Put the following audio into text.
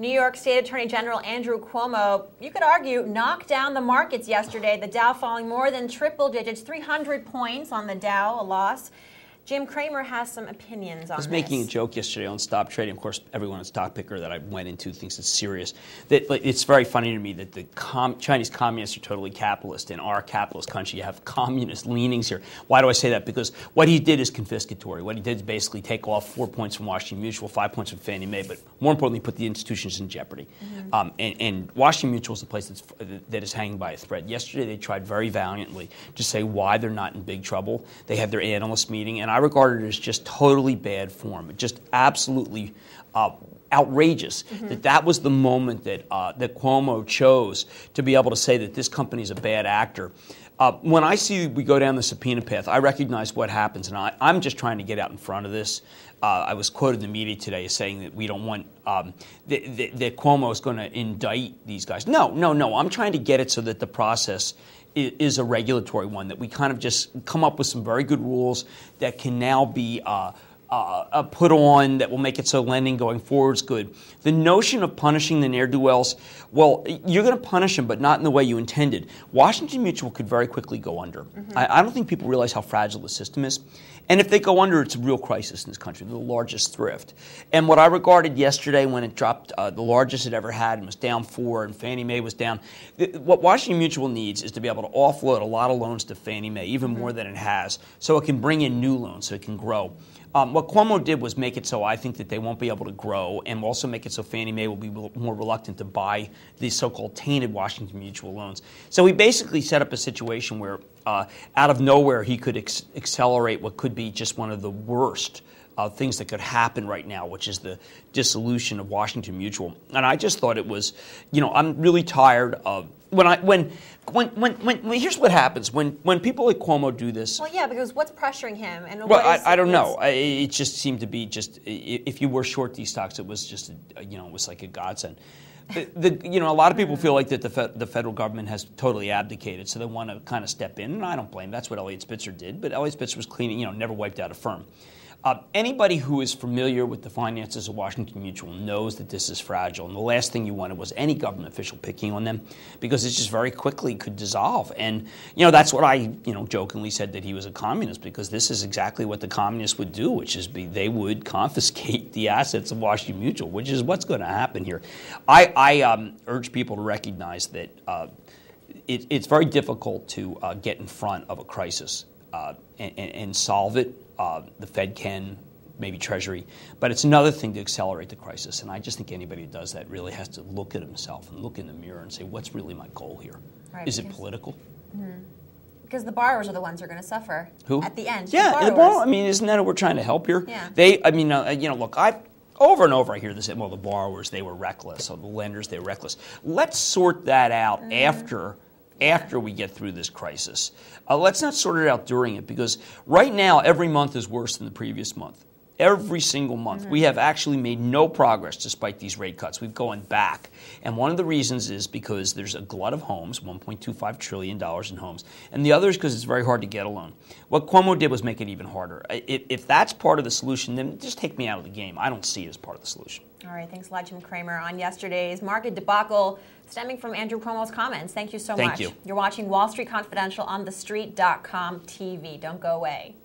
New York State Attorney General Andrew Cuomo, you could argue, knocked down the markets yesterday. The Dow falling more than triple digits, 300 points on the Dow, a loss. Jim Cramer has some opinions on this. I was making a joke yesterday on Stop Trading. Of course, everyone on Stock Picker that I went into thinks it's serious. That it's very funny to me that the Chinese communists are totally capitalist. In our capitalist country, you have communist leanings here. Why do I say that? Because what he did is confiscatory. What he did is basically take off 4 points from Washington Mutual, 5 points from Fannie Mae, but more importantly, put the institutions in jeopardy. And Washington Mutual is the place that is hanging by a thread. Yesterday, they tried very valiantly to say why they're not in big trouble. They had their analyst meeting, and I regarded it as just totally bad form, just absolutely outrageous that was the moment that that Cuomo chose to be able to say that this company is a bad actor. When I see we go down the subpoena path, I recognize what happens, and I'm just trying to get out in front of this. I was quoted in the media today as saying that we don't want that Cuomo is going to indict these guys. No. I'm trying to get it so that the process is a regulatory one, that we kind of just come up with some very good rules that can now be put on that will make it so lending going forward is good. The notion of punishing the ne'er-do-wells, well, you're going to punish them, but not in the way you intended. Washington Mutual could very quickly go under. I don't think people realize how fragile the system is. And if they go under, it's a real crisis in this country. They're the largest thrift. And what I regarded yesterday when it dropped the largest it ever had and was down 4 and Fannie Mae was down, what Washington Mutual needs is to be able to offload a lot of loans to Fannie Mae, even more than it has, so it can bring in new loans, so it can grow. What Cuomo did was make it so I think that they won't be able to grow, and also make it so Fannie Mae will be more reluctant to buy these so-called tainted Washington Mutual loans. So he basically set up a situation where out of nowhere he could accelerate what could be just one of the worst things that could happen right now, which is the dissolution of Washington Mutual. And I just thought it was, I'm really tired of when here's what happens when people like Cuomo do this. Well, yeah, because what's pressuring him? And I don't know. It just seemed to be just if you were short these stocks, it was just it was like a godsend. A lot of people feel like that the federal government has totally abdicated, so they want to kind of step in, and I don't blame them. That's what Elliott Spitzer did, but Elliott Spitzer was cleaning, never wiped out a firm. Anybody who is familiar with the finances of Washington Mutual knows that this is fragile, and the last thing you wanted was any government official picking on them, because it just very quickly could dissolve. And that's what I jokingly said, that he was a communist, because this is exactly what the communists would do, which is they would confiscate the assets of Washington Mutual, which is what's going to happen here. I urge people to recognize that it's very difficult to get in front of a crisis and solve it. The Fed can, maybe Treasury, but it's another thing to accelerate the crisis. And I just think anybody who does that really has to look at himself and look in the mirror and say, what's really my goal here? Right, is it political? Because the borrowers are the ones who are going to suffer. Who? At the end. Yeah, the borrowers. I mean, isn't that what we're trying to help here? Yeah. Look, over and over I hear this, the borrowers, they were reckless, or the lenders, they were reckless. Let's sort that out after we get through this crisis. Let's not sort it out during it, because right now every month is worse than the previous month. Every single month. We have actually made no progress despite these rate cuts. We've gone back. And one of the reasons is because there's a glut of homes, $1.25 trillion in homes. And the other is because it's very hard to get a loan. What Cuomo did was make it even harder. If that's part of the solution, then just take me out of the game. I don't see it as part of the solution. All right, thanks a lot, Jim Cramer, on yesterday's market debacle stemming from Andrew Cuomo's comments. Thank you so much. Thank you. You're watching Wall Street Confidential on TheStreet.com TV. Don't go away.